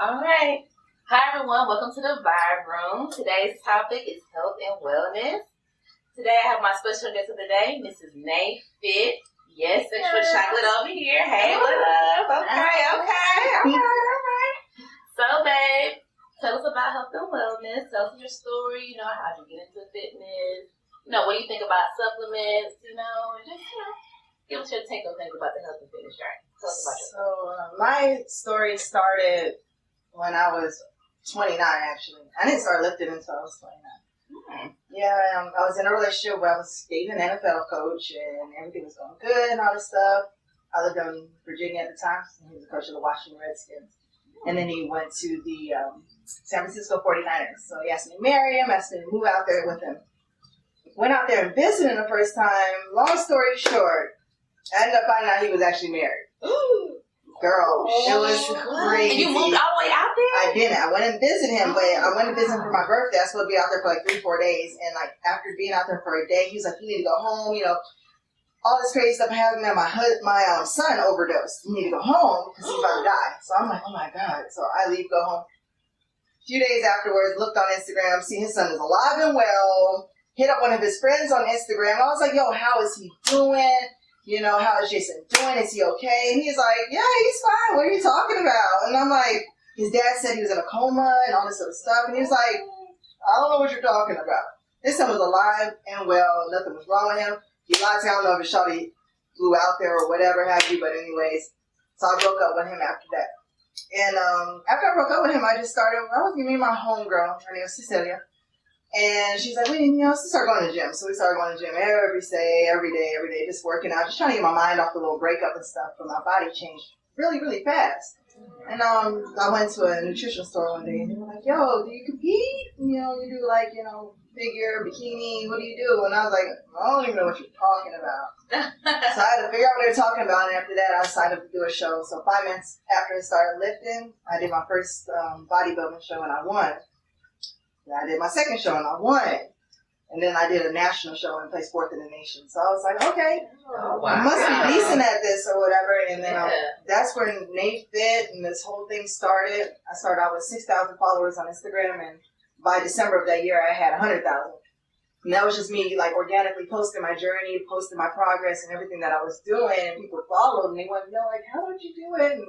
All right. Hi, everyone. Welcome to the Vibe Room. Today's topic is health and wellness. Today, I have my special guest of the day, Mrs. Nay Fit. Yes, extra chocolate over here. Hey, what up? Okay. So, babe, tell us about health and wellness. Tell us your story. How'd you get into fitness? What do you think about supplements? And just, give us your take on things about the health and fitness journey. Tell us about yourself. So, my story started when I was 29, actually. I didn't start lifting until I was 29. Yeah, I was in a relationship where I was dating an NFL coach, and everything was going good and all this stuff. I lived in Virginia at the time, and he was the coach of the Washington Redskins. And then he went to the San Francisco 49ers. So he asked me to marry him, asked me to move out there with him. Went out there and visited him the first time. Long story short, I ended up finding out he was actually married. Girl, it was crazy. And you moved all the way out there? I didn't. I went and visited him, but I went to visit him for my birthday. I was supposed to be out there for like 3-4 days. And like after being out there for a day, he was like, "You need to go home. All this crazy stuff happened. My son overdosed. You need to go home because he's about to die." So I'm like, "Oh my God." So I leave, go home. A few days afterwards, looked on Instagram, see his son is alive and well. Hit up one of his friends on Instagram. I was like, "Yo, how is he doing? How is Jason doing? Is he okay?" And he's like, "Yeah, he's fine. What are you talking about?" And I'm like, his dad said he was in a coma and all this other stuff. And he's like, "I don't know what you're talking about." His son was alive and well. Nothing was wrong with him. He lied to me. I don't know if his shawty flew out there or whatever have you. But anyways, so I broke up with him after that. And after I broke up with him, I was meeting my homegirl. Her name was Cecilia. And she's like, let's start going to the gym. So we started going to the gym every day, just working out, just trying to get my mind off the little breakup and stuff. But my body changed really, really fast. And I went to a nutrition store one day, and they were like, "Yo, do you compete? You do like, figure, bikini, what do you do?" And I was like, "I don't even know what you're talking about." So I had to figure out what they were talking about, and after that, I signed up to do a show. So 5 months after I started lifting, I did my first bodybuilding show, and I won. Then I did my second show and I won. And then I did a national show and placed fourth in the nation. So I was like, okay, I must be decent at this or whatever. And then that's when Nate Fit and this whole thing started. I started out with 6,000 followers on Instagram, and by December of that year, I had 100,000. And that was just me like organically posting my journey, posting my progress and everything that I was doing. And people followed and they wanted to know, like, how did you do it?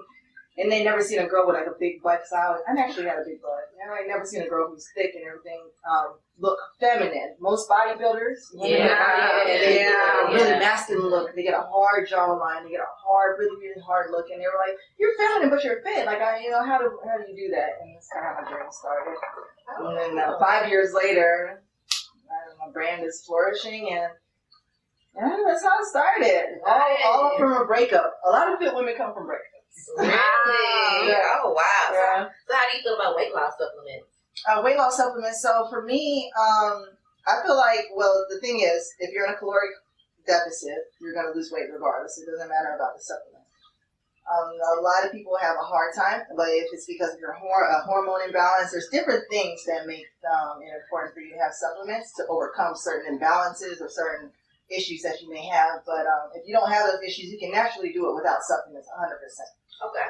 And they never seen a girl with like a big butt. So I actually had a big butt. I never seen a girl who's thick and everything look feminine. Most bodybuilders, they really masculine look. They get a hard jawline. They get a hard, really, really hard look. And they were like, "You're feminine, but you're fit." Like, how do you do that? And that's kind of how my journey started. And then 5 years later, my brand is flourishing, and that's how it started. All from a breakup. A lot of fit women come from breakups. Really? Yeah. Oh, wow. Yeah. So how do you feel about weight loss supplements? Weight loss supplements. So for me, I feel like, well, the thing is, if you're in a caloric deficit, you're going to lose weight regardless. It doesn't matter about the supplement. A lot of people have a hard time, but if it's because of your hormone imbalance, there's different things that make it important for you to have supplements to overcome certain imbalances or certain issues that you may have. But if you don't have those issues, you can naturally do it without supplements 100%. Okay.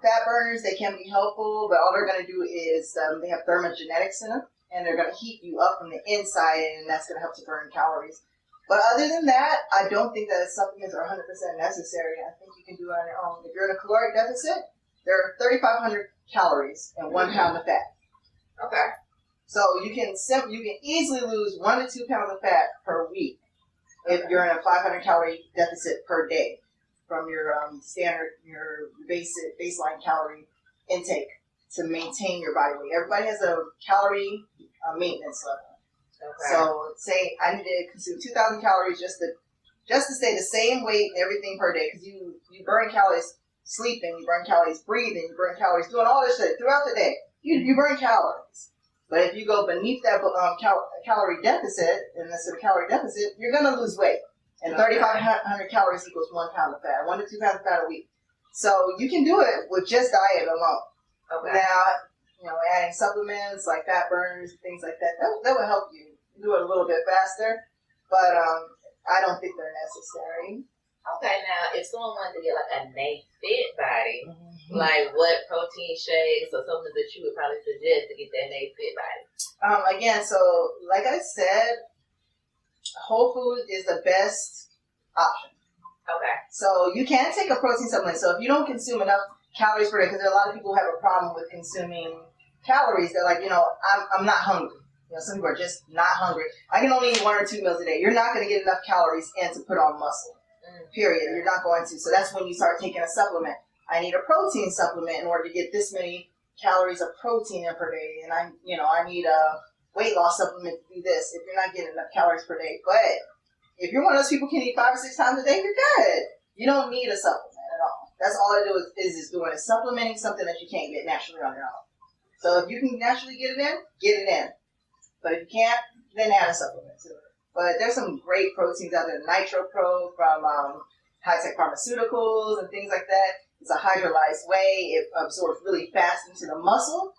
Fat burners, they can be helpful, but all they're going to do is they have thermogenetics in them, and they're going to heat you up from the inside, and that's going to help to burn calories. But other than that, I don't think that supplements are 100% necessary. I think you can do it on your own. If you're in a caloric deficit, there are 3,500 calories and 1 pound of fat. Okay. So you can easily lose 1 to 2 pounds of fat per week if you're in a 500 calorie deficit per day from your your baseline calorie intake to maintain your body weight. Everybody has a calorie maintenance level. Okay. So say I need to consume 2,000 calories just to stay the same weight and everything per day, because you burn calories sleeping, you burn calories breathing, you burn calories doing all this shit throughout the day. You burn calories. But if you go beneath that calorie deficit, and this is a calorie deficit, you're going to lose weight. And 3,500 calories equals 1 pound of fat, 1 to 2 pounds of fat a week. So you can do it with just diet alone. Okay. Now, adding supplements like fat burners, things like that will help you do it a little bit faster. But I don't think they're necessary. Okay, now if someone wanted to get like a Nate Fit body, like what protein shakes or something that you would probably suggest to get that Nate Fit body? Again, so like I said, whole food is the best option. Okay. So you can take a protein supplement. So if you don't consume enough calories per day, because there are a lot of people who have a problem with consuming calories, they're like, I'm not hungry. Some people are just not hungry. I can only eat 1 or 2 meals a day. You're not going to get enough calories in to put on muscle. Period. You're not going to. So that's when you start taking a supplement. I need a protein supplement in order to get this many calories of protein in per day, and I need a weight loss supplement to do this. If you're not getting enough calories per day, but if you're one of those people who can eat 5 or 6 times a day, you're good. You don't need a supplement at all. That's all I do is supplementing something that you can't get naturally on your own. So if you can naturally get it in. But if you can't, then add a supplement to it. But there's some great proteins out there. Nitro Pro from high-tech pharmaceuticals and things like that. It's a hydrolyzed way. It absorbs really fast into the muscle.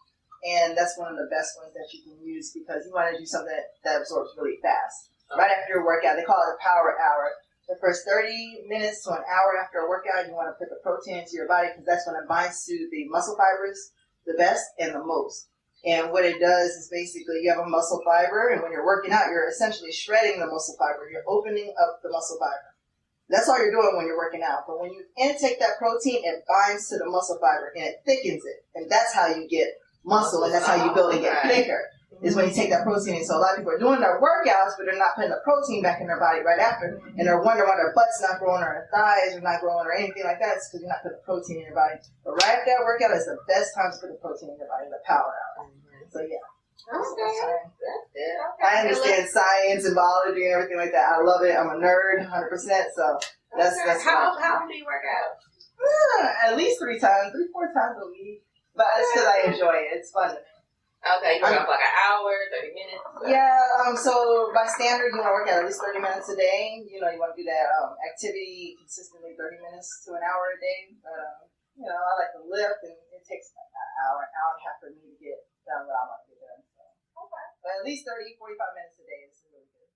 And that's one of the best ones that you can use because you want to do something that absorbs really fast. Right after your workout, they call it a power hour. The first 30 minutes to an hour after a workout, you want to put the protein into your body because that's when it binds to the muscle fibers the best and the most. And what it does is basically you have a muscle fiber, and when you're working out, you're essentially shredding the muscle fiber. You're opening up the muscle fiber. That's all you're doing when you're working out. But when you intake that protein, it binds to the muscle fiber, and it thickens it. And that's how you get muscle, and that's how you build and get thicker, is when you take that protein in. So a lot of people are doing their workouts, but they're not putting the protein back in their body right after. And they're wondering why their butt's not growing or their thighs are not growing or anything like that. It's because you're not putting the protein in your body. But right after that workout is the best time to put the protein in your body, the power hour. So yeah. Okay. That's good. Okay. I understand science and biology and everything like that. I love it. I'm a nerd, 100%. So that's how often do you work out? At least 3 times, 3-4 times a week. But it's because I enjoy it. It's fun. Okay, you work out for like an hour, 30 minutes. Yeah. So by standard, you want to work out at least 30 minutes a day. You want to do that activity consistently, 30 minutes to an hour a day. But I like to lift, and it takes an hour and a half for me to get done what I want to get done. So. Okay. But at least 30, 45 minutes a day is a really good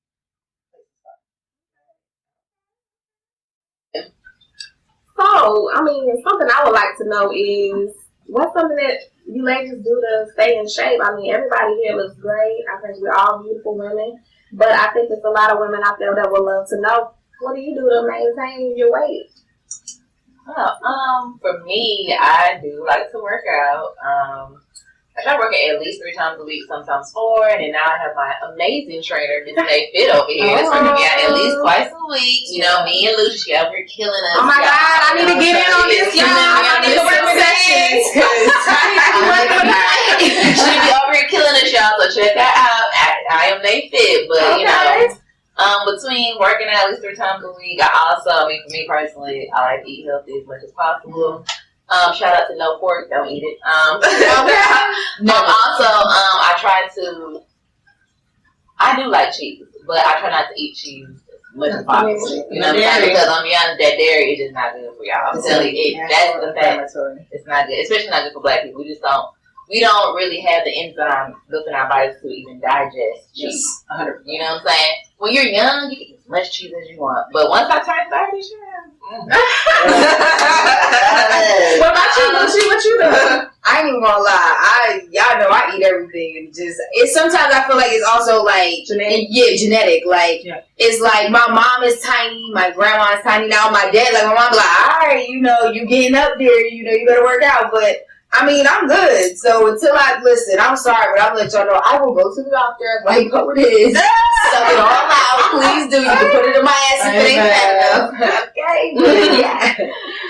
place to start. So, something I would like to know is, what's something that you ladies do to stay in shape? Everybody here looks great. I think we're all beautiful women. But I think there's a lot of women out there that would love to know, what do you do to maintain your weight? For me, I do like to work out. I try working at least 3 times a week, sometimes 4, and then now I have my amazing trainer, Miss Nate Fit over here. That's working me out at least twice a week. Me and Lucia, she over here killing us. Oh my God, I need to get in on this, y'all. I need to work with sessions. She be over here killing us, y'all, so check her out. I am Nate Fit, but between working out at least 3 times a week, I also, for me personally, I like to eat healthy as much as possible. Shout out to no pork, don't eat it. I do like cheese, but I try not to eat cheese as much as possible. Because I'm young, that dairy is just not good for y'all. I'm telling you, that's the fact. It's not good, especially not good for black people. We don't really have the enzyme built in our bodies to even digest cheese. Yes, 100%. You know what I'm saying? When you're young, you can eat as much cheese as you want. But once I turn 30, sure. What about you, Lucy? What you do? I ain't even gonna lie. Y'all know I eat everything, and it's sometimes I feel like it's also like genetic. Like it's like my mom is tiny, my grandma is tiny. Now my dad, like my mom, like, all right, you getting up there, you better work out. But I'm good. So until I'm sorry, but I'm gonna let y'all know I will go to the doctor, like what it is, suck it all out. Please do. You can put it in my ass if it ain't fat enough. Okay, but yeah.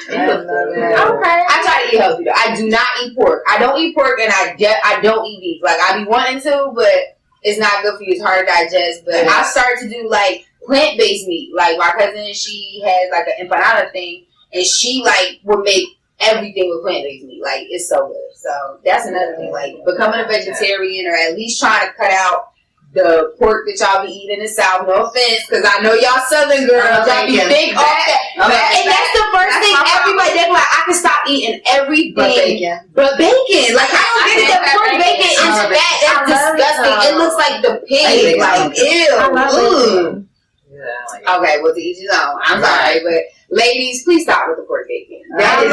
Okay. I try to eat healthy though. I do not eat pork. I don't eat pork, and I don't eat beef. Like I be wanting to, but it's not good for you. It's hard to digest. But I started to do like plant-based meat. Like my cousin, she has like an empanada thing, and she would make everything with plant-based meat. Like it's so good. So that's another thing. Like becoming a vegetarian, or at least trying to cut out the pork that y'all be eating in the South. No offense, because I know y'all Southern girls, y'all be big off that. And that's the first thing everybody did. Like I can stop eating everything but bacon. Like I don't get that pork bacon is fat. That's disgusting. It looks like the pig. Like ew. Yeah, Okay, well, to each his own. I'm sorry, but ladies, please stop with the pork bacon. That is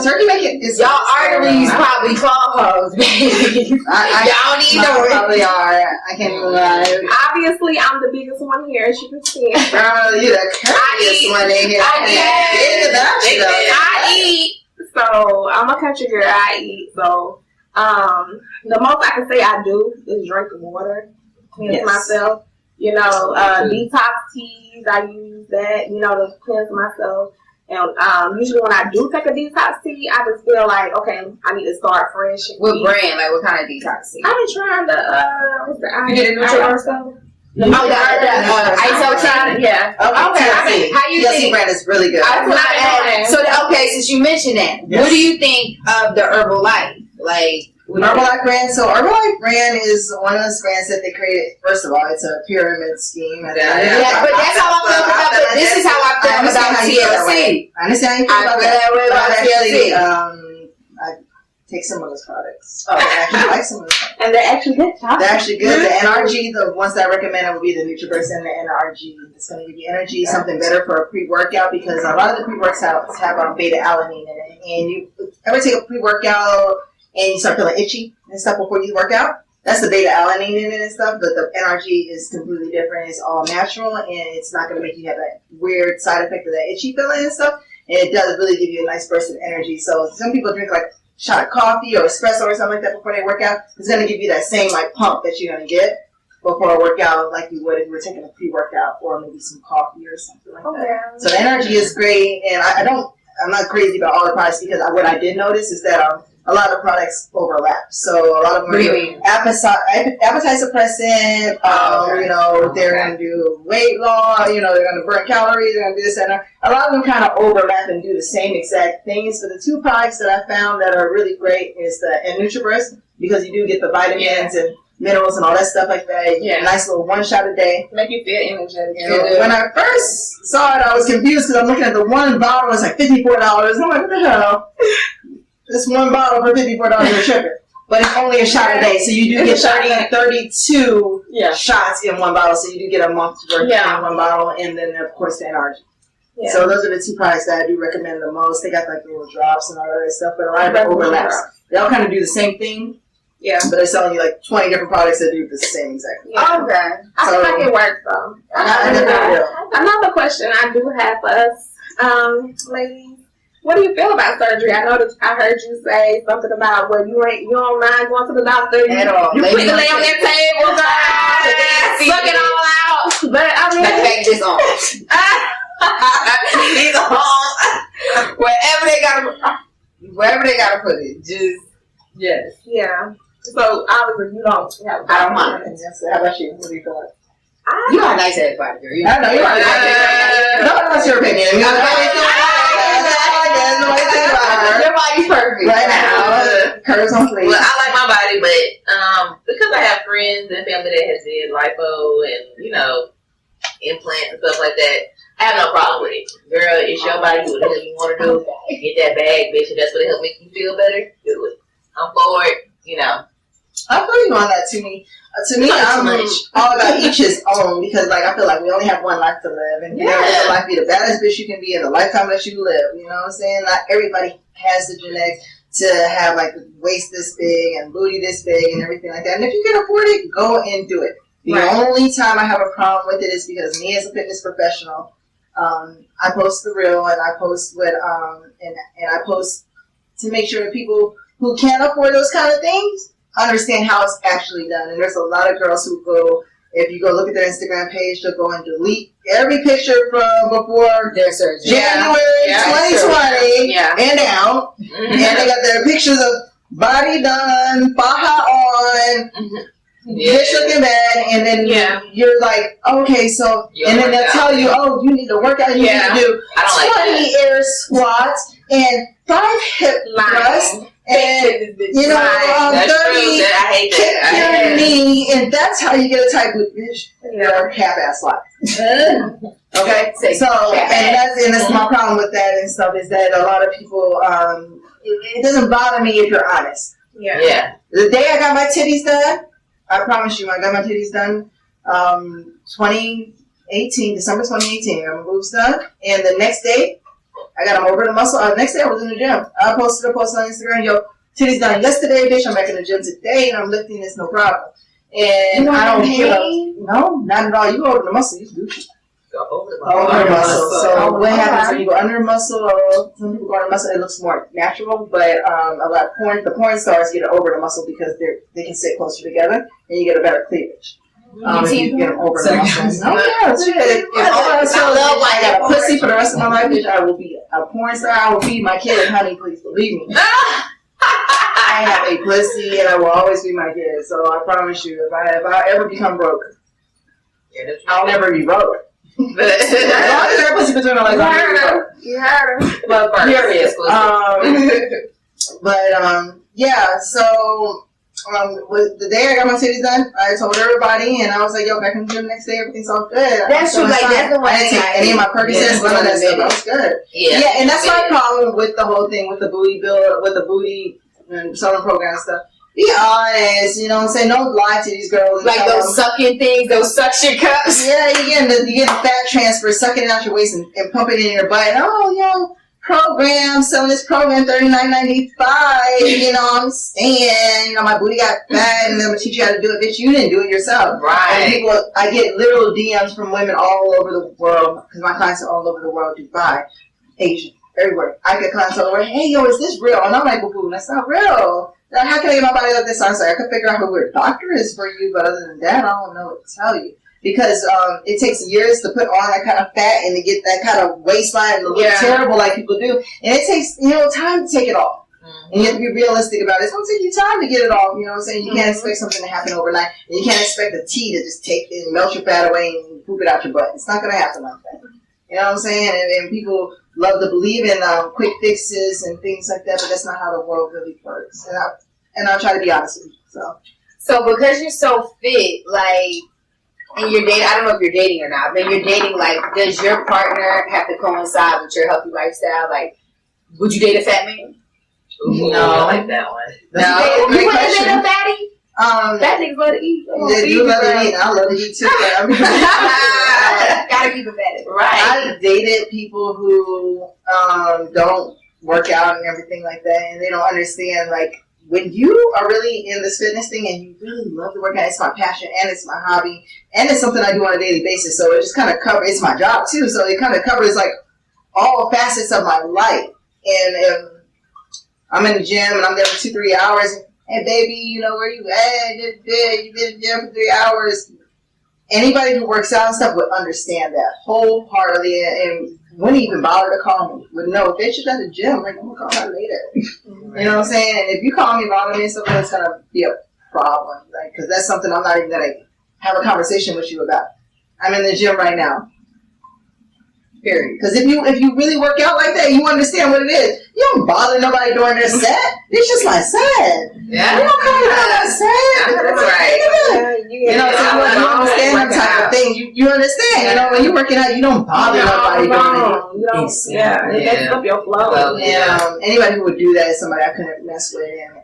turkey bacon. Y'all arteries probably clogged, baby. Y'all need to probably are. I can't even lie. Obviously, I'm the biggest one here, as you can see. Girl, you the curviest one in here. I eat. So I'm a country girl. I eat. So the most I can say I do is drink water, cleanse myself. You know, detox teas. I use that. You know, to cleanse myself. And usually when I do take a detox tea, I just feel like, okay, I need to start fresh. What brand? Like, what kind of detox tea? I've been trying the what's the Nutrition? the ISO. Yeah. Okay. How you TLC think? brand is really good. Okay, since you mentioned that, what do you think of the Herbalife? Like, Herbalife brand. So Herbalife brand is one of those brands that they created. First of all, it's a pyramid scheme. But that's how I feel about it. This is how I feel about TLC. I understand how you feel about that. I take some of those products. Oh, I actually like some of those products. And they're actually good. They're actually good. The NRG, the ones that I recommend would be the NutriBurst and the NRG. It's going to give you energy, something better for a pre-workout because a lot of the pre-workouts have beta-alanine in it. And you ever take a pre-workout and you start feeling itchy and stuff before you work out? That's the beta-alanine in it and stuff, but the NRG is completely different. It's all natural, and it's not going to make you have that weird side effect of that itchy feeling and stuff. And it does really give you a nice burst of energy. So some people drink like a shot of coffee or espresso or something like that before they work out. It's going to give you that same like pump that you're going to get before a workout like you would if you were taking a pre-workout or maybe some coffee or something like that. So the energy is great, and I'm not crazy about all the products because what I did notice is that a lot of products overlap. So a lot of them are appetite suppressant. You know, they're going to do weight loss. You know, they're going to burn calories. They're going to do this and that. A lot of them kind of overlap and do the same exact things. But the two products that I found that are really great is the NutriBurst because you do get the vitamins and minerals and all that stuff like that. Yeah. Nice little one shot a day. Make you feel energetic. When I first saw it, I was confused because I'm looking at the one bottle. It's like $54. I'm like, what the hell? This one bottle for $54 is tripping. But it's only a shot a day. So you do get 32 shots in one bottle. So you do get a month's worth in one bottle. And then, of course, the NRG. Yeah. So those are the two products that I do recommend the most. They got like little drops and all that stuff. But a lot of them overlaps. They all kind of do the same thing. Yeah. But they're selling you like 20 different products that do the same exact thing. Yeah. Okay. I feel like it works, though. Another question I do have for us, ladies. What do you feel about surgery? I know that I heard you say something about where you don't mind going to the doctor. At all. You put the lay on that table, girl. Suck it all out. But I mean, take this on. These on. Wherever they gotta put it. Just yeah. So obviously you don't have. I don't mind. How about you? What do you feel like? You got a nice head body, girl. I know you are. No, that's your opinion. Your body's perfect right now. Curves on fleek. Well, I like my body, but because I have friends and family that has did lipo and implants and stuff like that, I have no problem with it. Girl, it's your body. Do whatever you want to do. Get that bag, bitch. If that's what help make you feel better, do it. I'm for it. I feel you on that. To me, I'm all about each his own because, like, I feel like we only have one life to live, and you know, life be the baddest bitch you can be in the lifetime that you live. You know what I'm saying? Not everybody has the genetics to have like waist this big and booty this big and everything like that. And if you can afford it, go and do it. The only time I have a problem with it is because me as a fitness professional, I post the real and I post and I post to make sure that people who can't afford those kind of things understand how it's actually done. And there's a lot of girls who go, if you go look at their Instagram page, they'll go and delete every picture from before their surgery. January 2020 and now. And they got their pictures of body done, baha on, bitch looking bad, and then you're like, okay, so, and then they'll tell you, oh, you need to work out, you need to do 20 air squats and 5 hip thrusts. And 30 kick your knee, and that's how you get a tight glute, bitch. You're a half-ass lot. Okay, so and that's my problem with that and stuff is that a lot of people it doesn't bother me if you're honest. Yeah. The day I got my titties done, I promise you, I got my titties done 28 2018, December 2018. I'm boobs done, and the next day, I got them over the muscle. Next day, I was in the gym. I posted a post on Instagram. Yo, titties done yesterday, bitch. I'm back in the gym today, and I'm lifting this, no problem. And I don't feel no, not at all. You go over the muscle, you do shit. Over the muscle. So what happens when you go under the muscle, or some people go under the muscle, it looks more natural. But a lot of the porn stars get it over the muscle because they can sit closer together, and you get a better cleavage. If you get them over the muscle. No, yeah, it's good. If I got a pussy for the rest of my life, bitch, I will be a porn star. I will feed my kid, honey. Please believe me. I have a pussy, and I will always be my kid. So I promise you, if I ever become broke, I'll never be broke. But as long as their pussy between my legs, I'll never be broke. You heard her. But period. Yeah. So the day I got my titties done, I told everybody, and I was like, "Yo, back in the gym next day, everything's all good." That's true. Like that's the one. I didn't take any of my Percocets, none of that stuff. I was good. Yeah, and that's my problem with the whole thing with the booty build, with the booty and selling program and stuff. Be honest, you know what I'm saying? Don't lie to these girls. Like those sucking things, those suction cups. Yeah, you get the fat transfer, sucking it out your waist and pumping it in your butt. Oh, yo, program, selling this program, $39.95. You know what I'm saying? You know, my booty got fat and I'm going to teach you how to do it. Bitch, you didn't do it yourself. Right. And I get literal DMs from women all over the world, because my clients are all over the world, Dubai, Asia, everywhere. I get clients all over, hey, yo, is this real? And I'm like, boo, that's not real. How can I get my body like this? I'm sorry, I could figure out who a doctor is for you, but other than that, I don't know what to tell you. Because it takes years to put on that kind of fat and to get that kind of waistline and look terrible like people do. And it takes, time to take it off. Mm-hmm. And you have to be realistic about it. It's going to take you time to get it off. You know what I'm saying? You can't expect something to happen overnight. And you can't expect a tea to just take it and melt your fat away and poop it out your butt. It's not going to happen like that. You know what I'm saying? And people love to believe in quick fixes and things like that, but that's not how the world really works. And I'll try to be honest with you. So because you're so fit, like, and you're dating, I don't know if you're dating or not, but you're dating, like, does your partner have to coincide with your healthy lifestyle? Like, would you date a fat man? Ooh, no, I like that one. No, you wouldn't date a fatty? Fat niggas love to eat. They do love to eat. I love to eat too. Gotta keep it fatty. Right. I've dated people who don't work out and everything like that, and they don't understand, like, when you are really in this fitness thing and you really love to work out, it's my passion and it's my hobby and it's something I do on a daily basis. So it just kind of covers, it's my job too. So it kind of covers like all facets of my life. And if I'm in the gym and I'm there for 2-3 hours, and, hey baby, you know where you at? You've been in the gym for 3 hours. Anybody who works out and stuff would understand that wholeheartedly and wouldn't even bother to call me. Would know if they should at the gym, like, I'm gonna call her later. You know what I'm saying? And if you call me, bother me, something that's gonna be a problem, like, because that's something I'm not even gonna have a conversation with you about. I'm in the gym right now. Period. Because if you really work out like that, you understand what it is. You don't bother nobody during their set. It's just like set. Yeah. You don't call me that set. That's right. You know, so you understand that type of thing. You understand. You know, when you're working out, you don't bother nobody during it. You don't. Yeah. It messes up your flow. And anybody who would do that is somebody I couldn't mess with. And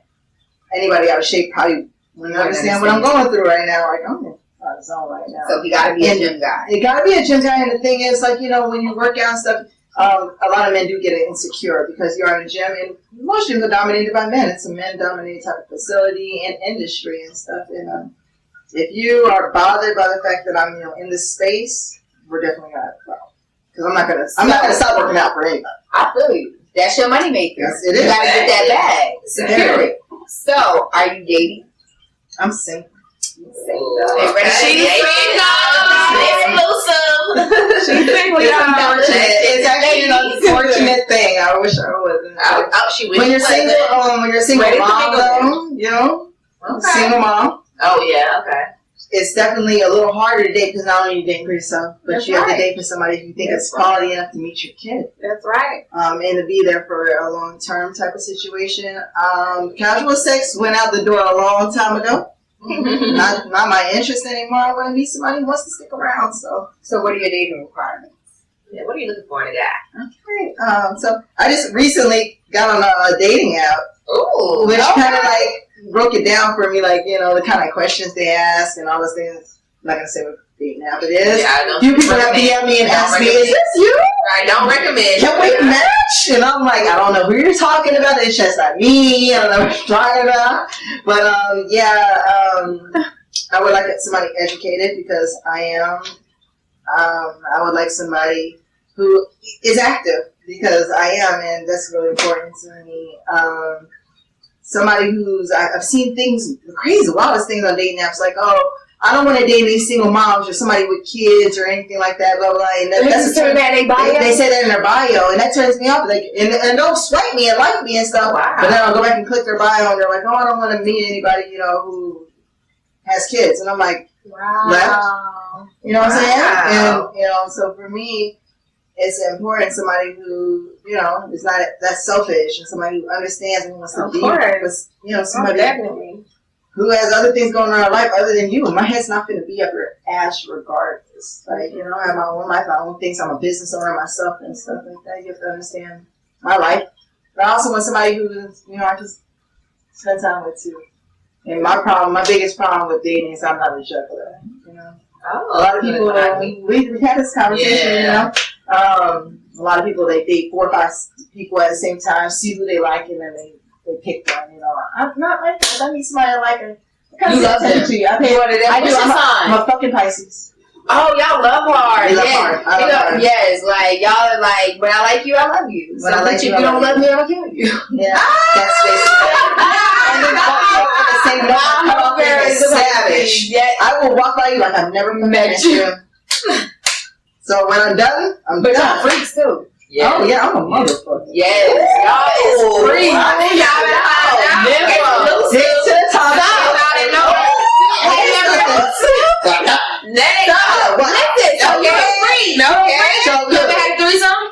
anybody out of shape probably wouldn't understand what I'm going through right now. Like, I'm out of zone right now. So he gotta be a gym guy. You gotta be a gym guy, and the thing is, like, you know, when you work out and stuff, a lot of men do get insecure because you're in a gym, and most gyms are dominated by men. It's a men-dominated type of facility and industry and stuff. And if you are bothered by the fact that I'm, in this space, we're definitely gonna have a problem. Because I'm not gonna stop working out for anybody. I feel you. That's your money maker. Yes, it is. You gotta get that bag. Secure it. So, are you dating? I'm single. She's exclusive. She's single. It's actually an unfortunate thing. I wish I wasn't. When you're single mom, though, single mom. Oh yeah, okay. It's definitely a little harder to date because not only are you dating for yourself, but you have to date for somebody who you think is quality enough to meet your kid. That's right. And to be there for a long-term type of situation. Casual sex went out the door a long time ago. not my interest anymore. I want to meet somebody who wants to stick around. So what are your dating requirements? Yeah, what are you looking for in a guy? Okay. So I just recently got on a dating app. Ooh. Which kind of like broke it down for me, like, the kind of questions they ask and all those things. I'm not going to say what dating app it is. Yeah, I don't Few people have DM me and ask me, "Is this you? I don't recommend. Can we match?" And I'm like, I don't know who you're talking about. It's just not me. I don't know what you're talking about. But I would like somebody educated because I am. I would like somebody who is active because I am, and that's really important to me. Somebody who's I've seen things, crazy, wildest things on dating apps, like, oh, I don't want to date any single moms or somebody with kids or anything like that, blah blah. And that's that in bio? They say that in their bio, and that turns me off. Like, and they'll swipe me and like me and stuff. Wow. But then I'll go back and click their bio, and they're like, oh, I don't want to meet anybody, who has kids. And I'm like, Wow. left. You know what I'm saying? And so for me, it's important somebody who is not that selfish, and somebody who understands and wants to be with, somebody Definitely. who has other things going on in their life other than you. My head's not going to be up your ass regardless. Like, I have my own life, my own things. I'm a business owner myself and stuff like that. You have to understand my life. But I also want somebody who, I just spend time with too. And my biggest problem with dating is I'm not a juggler. Oh, a lot of people, we had this conversation, a lot of people, they date 4 or 5 people at the same time, see who they like, and then they pick one, I'm not like that. I need somebody I like. You love them. To you. I pay What's your sign? I'm a fucking Pisces. Oh, y'all love hard. We love hard. I love hard. Yes, like y'all are like, when I like you, I love you. So if you don't love me, I'll kill you. Yeah, that's basically. Savage. I will walk by you like I've never met you. So when I'm done, I'm but done. y'all freaks too. Yes. Oh yeah, I'm a motherfucker. Yes, y'all is freaks. Dick to the top. You ever had a threesome?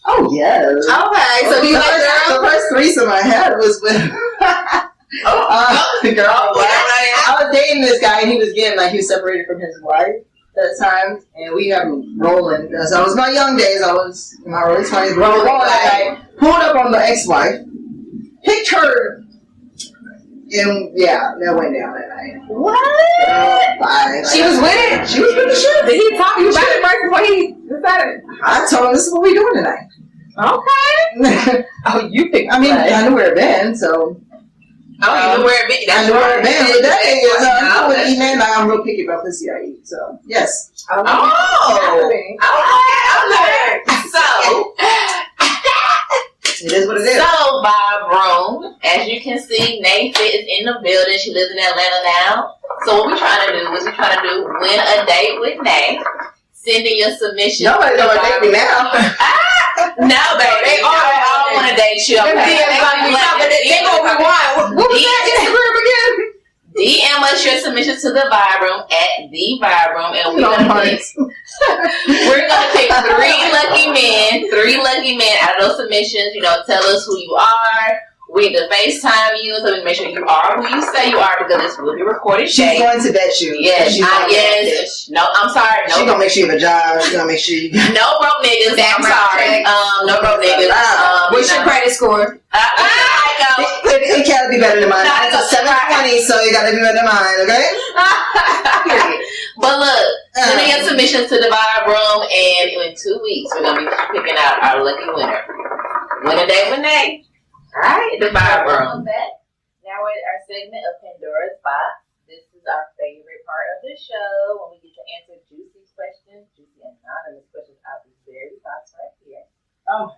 Oh yes. Okay, so do you like girls? The first threesome I had was with the girl. I was dating this guy, and he was separated from his wife at the time, and we got rolling. So it was my young days. I was in my early 20s. Rolling. I pulled up on the ex-wife, picked her, and that went down that night. What? She was with it? She was with the shit. Did he talk to you about it first before he decided? I told him this is what we doing tonight. Okay. Oh, you picked. I mean, I knew where it been, so. Oh, you knew where it been. I knew where it been. But that thing is, I'm cool with eating. I'm real picky about pussy I eat. So yes. Okay. So. It is what it is. So, Vibe Room, as you can see, Nay Fit is in the building. She lives in Atlanta now. So what we're trying to do win a date with Nay. Send in your submission. Nobody know what date me now. No, baby. They all want to date you. Okay. They know we want. What was that Instagram again? DM us your submissions to the Vibe Room at the Vibe Room, and we're gonna pick 3 lucky men out of those submissions. Tell us who you are. We need to FaceTime you so we can make sure you are who you say you are, because this will be recorded. She's going to vet you. Yes. Yes. No, I'm sorry. No. She's going to make sure you have a job. She's going to make sure you got... No broke niggas. I'm sorry. No broke niggas. What's your credit score? It can't be better than mine. It's a 720, so you got to be better than mine, okay? But look, send in your submissions to the Vibe Room, and in 2 weeks, we're going to be picking out our lucky winner. Win a day with Nay. Alright, the Vibe Room. Now we're at our segment of Pandora's Box. This is our favorite part of the show, when we get to answer juicy questions, juicy anonymous questions out this very box right here. Oh,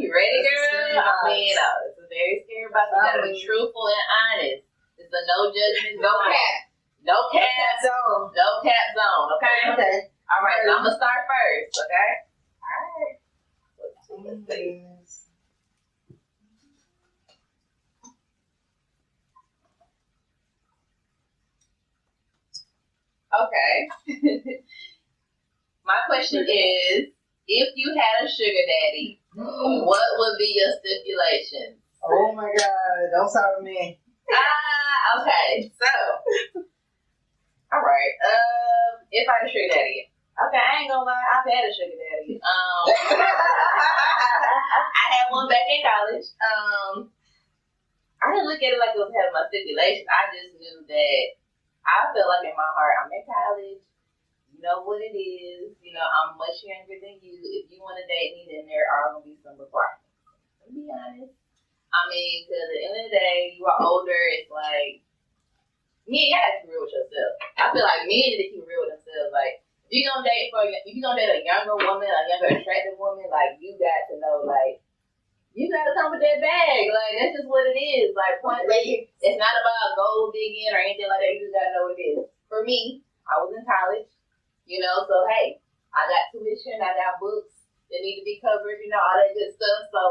you ready, girl? This is a very scary box. We gotta be truthful and honest. It's a no judgment, no cap. No cap zone. No cap zone, okay? Okay. Alright, so I'm gonna start first, okay? Alright. Let's see. Okay. My question is, if you had a sugar daddy, what would be your stipulations? Oh my God, don't start with me. Okay. So, all right. If I had a sugar daddy, okay, I ain't gonna lie, I've had a sugar daddy. I had one back in college. I didn't look at it like it was having my stipulations. I just knew that I felt like in my heart, I'm in college. know what it is. You know, I'm much younger than you. If you want to date me, then there are going to be some requirements. To be honest. I mean, because at the end of the day, you are older. It's like, me and you gotta be real with yourself. I feel like men need to keep real with themselves. Like, if you're gonna date a younger woman, a younger attractive woman, like, you got to know, like, you gotta come with that bag. Like, that's just what it is. Like, it's not about gold digging or anything like that. You just gotta know what it is. For me, I was in college, you know, so hey, I got tuition, I got books that need to be covered, you know, all that good stuff. So,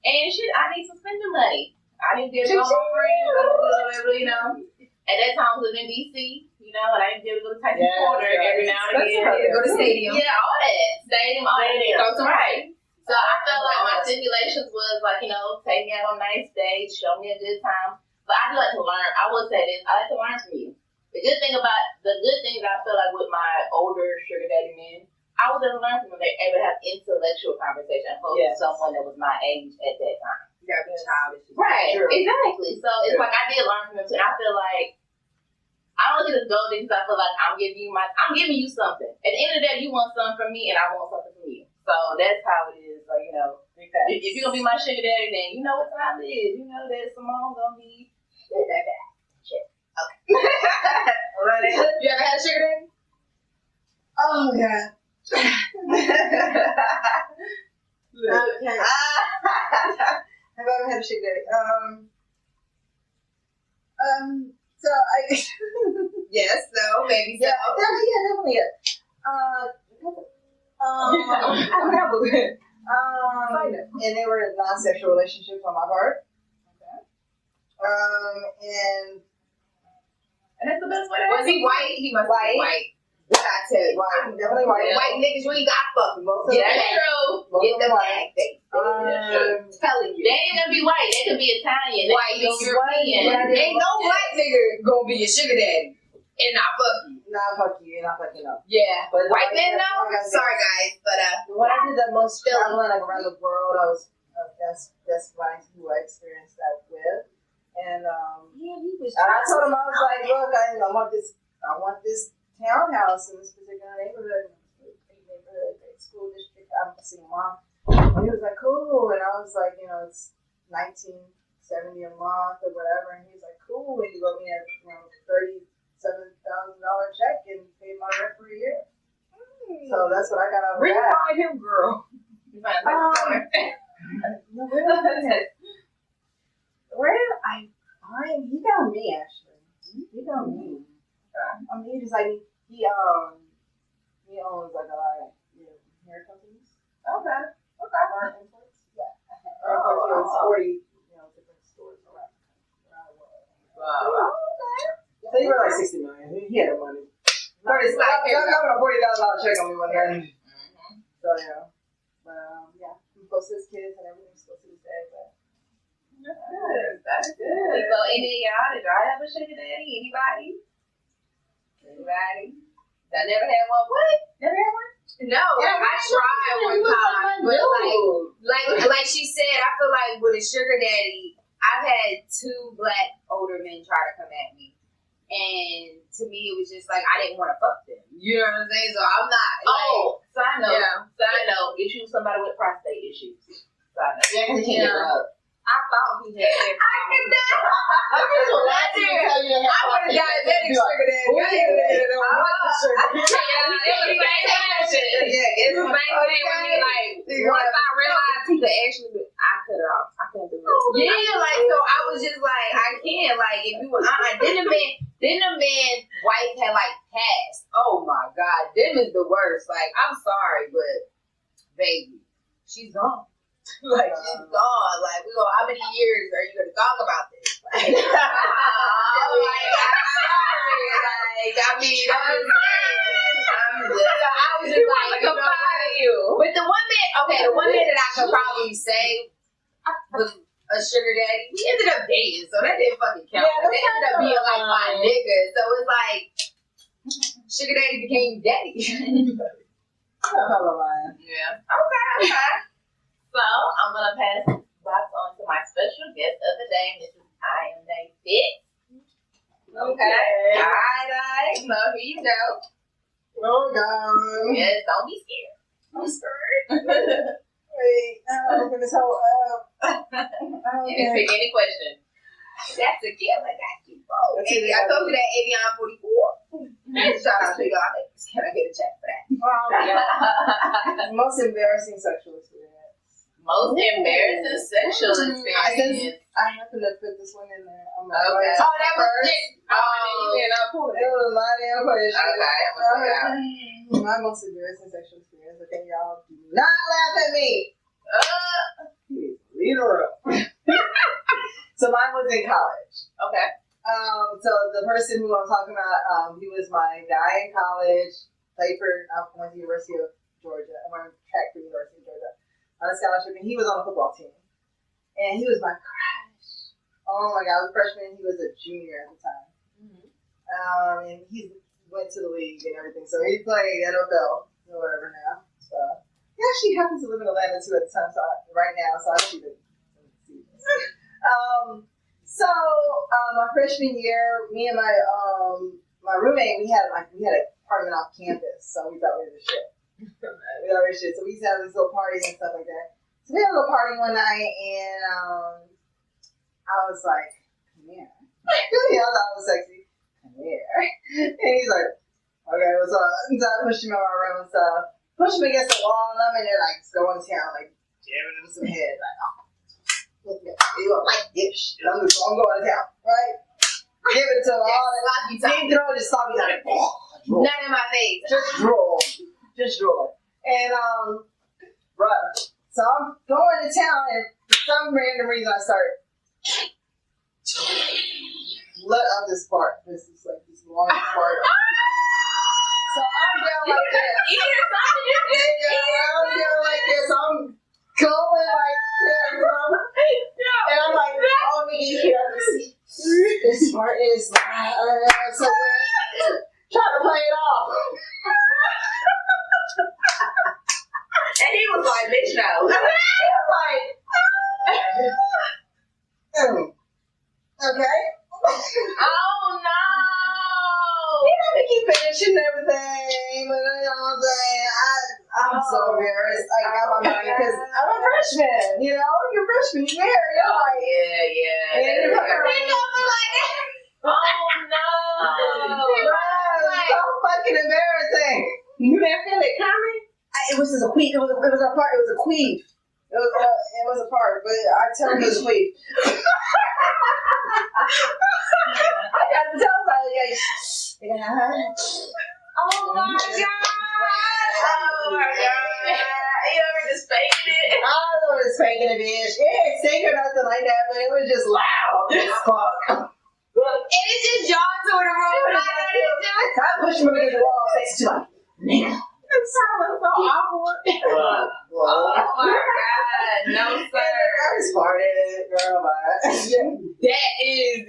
and shit, I need some spending money. I need to be able to go with my friends, you know. At that time, I was living in D.C., you know, and I didn't be able to go to Tyson Corner every now and again. Go to the stadium. Yeah, all that. Stadium, all that. Right. So I felt like my stipulations was like, you know, take me out on nice days, show me a good time. But I do like to learn. I will say this, I like to learn from you. The good thing that I feel like with my older sugar daddy men, I was able to learn from them. They're able to have intellectual conversation opposed to someone that was my age at that time. You gotta be childish. Right, exactly. So it's like I did learn from them too. And I feel like I don't look at this gold because I feel like I'm giving you something. At the end of the day, you want something from me, and I want something from you. So that's how it is. Like, you know, if you're gonna be my sugar daddy, then you know what time it is. You know that Simone gonna be that. Shit. Okay. You ever had a sugar daddy? Oh yeah. Okay. Have I ever had a sugar daddy? So I. Yes, no, maybe so. Yeah, definitely. Yeah. And they were non-sexual relationships on my part. And that's the best way to Was he white? He must be white. What I tell you. White, definitely white. Yeah. White niggas, you ain't got fucking. That's true. Get the bag, baby. Telling you. They ain't gonna be white. They could be Italian. They could be European. Ain't no black nigga gonna be your sugar daddy and not fuck you. Not fuck you, not fucking up. Yeah, But white men though. Sorry guys, but when I did the most traveling like around the world, I was that's who I experienced that with. And I told him, I was like, look, I want this townhouse in this particular neighborhood, school district. I'm a single mom. And he was like, cool. And I was like, you know, it's $19.70 a month or whatever. And he was like, cool. And he wrote me a $37,000 check and paid my rent for a year. So that's what I got out of that. Where you find him, girl? You find where did I find? He found me actually. He found me. I mean, he just like he owns like a lot of hair companies. Okay. Hair imports. Yeah. It's 40 different stores around the world. Wow. So he wrote like $60 million. He had the money. $40,000 check on me one day. So yeah, but yeah, I'm close to his kids and everything's close to his dad. But That's good. So any of y'all, did y'all have a sugar daddy? Anybody? I never had one. What? Never had one? No, I tried one time, but like she said, I feel like with a sugar daddy, I've had 2 black older men try to come at me, and to me it was just like I didn't want to fuck them. You know what I'm saying? So I'm not. Side note, you choose somebody with prostate issues. Side note. yeah, he can't get her up. I thought he had. I did that. I want a diabetic sugar daddy. It's the same thing with me. Like, once I realized he could actually, I cut it off. I couldn't do it. Yeah, like, so I was just like, I can't. Like, if you, then the man's wife had like passed. Oh my God, them is the worst. Like, I'm sorry, but baby, she's gone. Like, she's gone. Like, we go, how many years are you going to talk about this? Like, I'm just I was just like, with the one man that I could probably say was a sugar daddy. We ended up dating, so that didn't fucking count. Yeah, they ended up being like my nigga. So it's like, sugar daddy became daddy. Yeah. Okay. So I'm gonna pass the box on to my special guest of the day, Mrs. I Am Fit. Okay. All right. So here you go. Oh God. Yes, don't be scared. I'm scared. Wait, I'm open this whole up. You pick any question. That's a kill. I got you. Oh, That's Avion, I told you that Avion 44. Shout out to y'all. Can I get a check for that? Most embarrassing sexual experience. Most embarrassing sexual experience. I happen to put this one in there. I'm Okay. like, Oh, that was it. it was my damn question. Okay. My most embarrassing sexual experience. Okay, y'all do not laugh at me. Lead her up. So mine was in college. Okay. So the person who I'm talking about, he was my guy in college. Played for I went to the University of Georgia. I went track for the University of Georgia on a scholarship, and he was on the football team. And he was my crush. Oh my God, I was a freshman. He was a junior at the time. Mm-hmm. And he went to the league and everything. So he played NFL or whatever now. So he actually happens to live in Atlanta too at the time. So right now, so I don't even see this. My freshman year, me and my roommate, we had an apartment off campus, so we thought we were the shit. So we used to have these little parties and stuff like that. So we had a little party one night, and I was like, "Come here." I thought I was sexy. Come here. And he's like, "Okay, what's up?" So I pushed him out of my room and stuff. Pushed him against the wall, and I'm in there like going to town, like jamming him some head, like, "Oh, look at me, you like this shit. I'm going to town, right?" Give it to him. Sloppy time. Throw just sloppy time. Not in my face. Just drool. And bruh. So I'm going to town, and for some random reason I start let out this part. This is like this long part. So I'm down like this. I'm down like this. I'm going like this. And I'm like, oh, nigga, you can't see. This part is so weird. Trying to play it off. And he was like, bitch, no. He was like, okay. Oh, no. He had to keep finishing everything, but you know what I'm saying? I'm so embarrassed. I got my mind because I'm a freshman, you know? You're a freshman, you're there, you're like, Yeah. and you're like, oh, no. so fucking embarrassing. You didn't feel it coming? It was a queef. It was a part. It was a queef. It was a part, but I tell him it was a queef. I got to tell somebody, Oh, my God. Oh, my God. You ever just faking it? I was faking a bitch. It ain't sing or nothing like that, but it was just loud as fuck. And it's just y'all two in a room. I pushed him against the wall, face to like, nigga. It sounded so awkward. Oh, my God. No, sir. I just farted, girl, bye. That is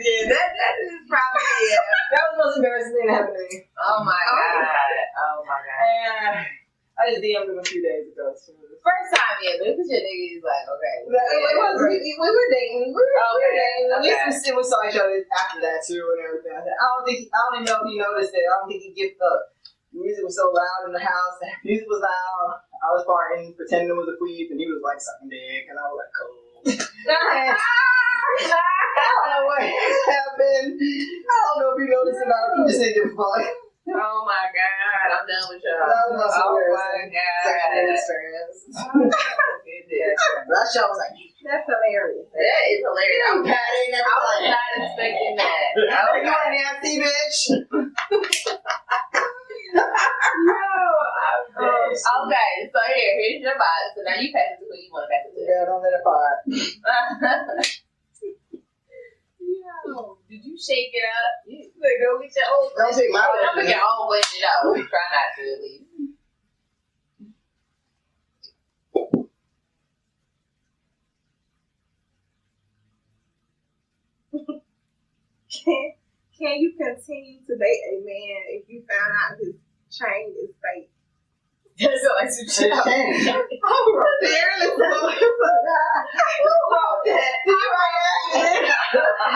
probably it. That was the most embarrassing thing that happened to me. Oh, my God. Oh, my God. And I just DM'd him a few days ago, too. First time, yeah, but if it's your nigga, he's like, okay. We were dating. We were dating. At least Okay. we saw each other after that too and everything. I don't even know if he noticed it. I don't think he gave up. The music was so loud in the house. The music was loud. I was farting, pretending it was a queef, and he was like sucking dick, and I was like, cool. I don't know what happened. I don't know if he noticed it or not. He just didn't give a fuck. Oh, my God. I'm done with y'all. That was my Oh, my embarrassing sexual God. experience. Goodness. That show was like, That's hilarious. That is hilarious. I'm patting I was everybody. not expecting that. You Okay. a nasty bitch. Okay, so here's your box. So now you pass it to who you want to pass it to. Yeah, don't let it fly. Did you shake it up? You go get your old Don't take my Don't question. get your own question out. Try not to, at least. Can you continue to date a man if you found out his chain is fake? That's like some shit. It's changed. Who wrote that? Who wrote that? Did you write that?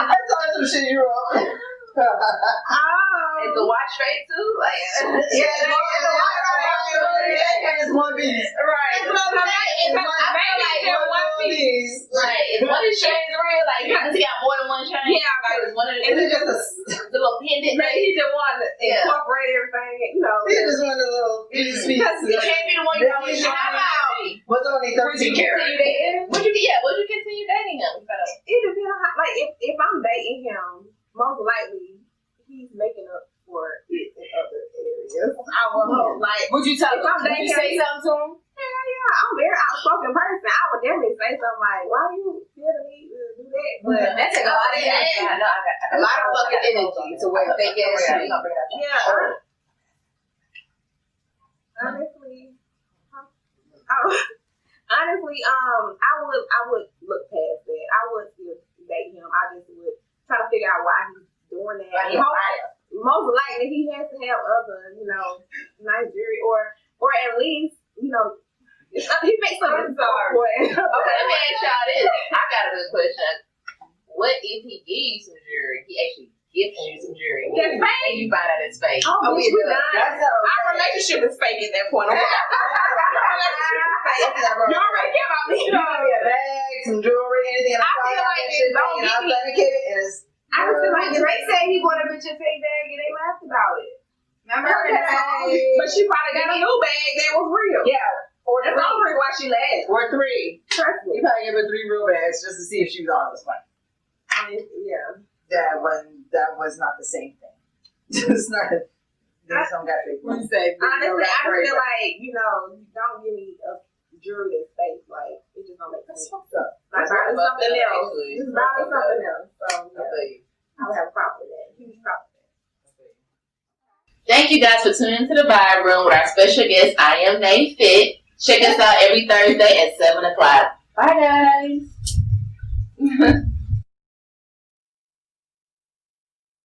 That's all some shit you wrote. Is the watch fake too? Like, it's one piece. right. It's one piece. Right. Is one of the chains real? Like, you can see got more than one chain. Yeah, Like, is one of the Is it just the little pendant? Maybe he just wanted to incorporate everything, you know. It's just one of the little pieces. Because it can't be the one you always How talk about. What's only 13 carats? Would you continue dating him? It depends on how, like, if I'm dating him, most likely he's making up for it in other areas. I will hope. Like, Would you tell if I'm him? Would dating you say something to him? yeah, I'm a very outspoken person. I would definitely say something like, why do you feel the need to do that? But That takes a lot of energy. I know, a lot of fucking energy to wear fake ass shit. yeah, honestly, I would look past that. I would still date him. I just would try to figure out why he's doing that. Most likely he has to have other, you know, nice jewelry or at least, you know, he makes something for it. Okay, let me ask y'all this. I got a good question. What if he gives you some jewelry? He actually gives you some jewelry. That's fake. And you find out it's fake. Oh, bitch, we done. That's not okay. Our relationship is fake at that point. Our relationship is fake. That's not You already care about me. You know, a bag, some jewelry, anything. I feel like it don't get me. Authenticated is. I just feel like Drake said he bought a bitch a fake bag and they laughed about it. Remember? But she probably got a new bag that was real. Yeah. Or That's the only reason why she laughed. Or 3. Trust me. You probably give her 3 real bags just to see if she was honest. Like, Yeah. that was not the same thing. It's not. There's some guy fake. What you say? Honestly, I feel like, you know, don't give me a jewelry that's fake. Like, it just don't make sense. That's fucked up. Like, buy me something else. Just buy me something else. So, I would have a problem with that. Huge problem with that. Thank you guys for tuning into the Vibe Room with our special guest, I Am Nate Fit. Check us out every Thursday at 7 o'clock. Bye, guys.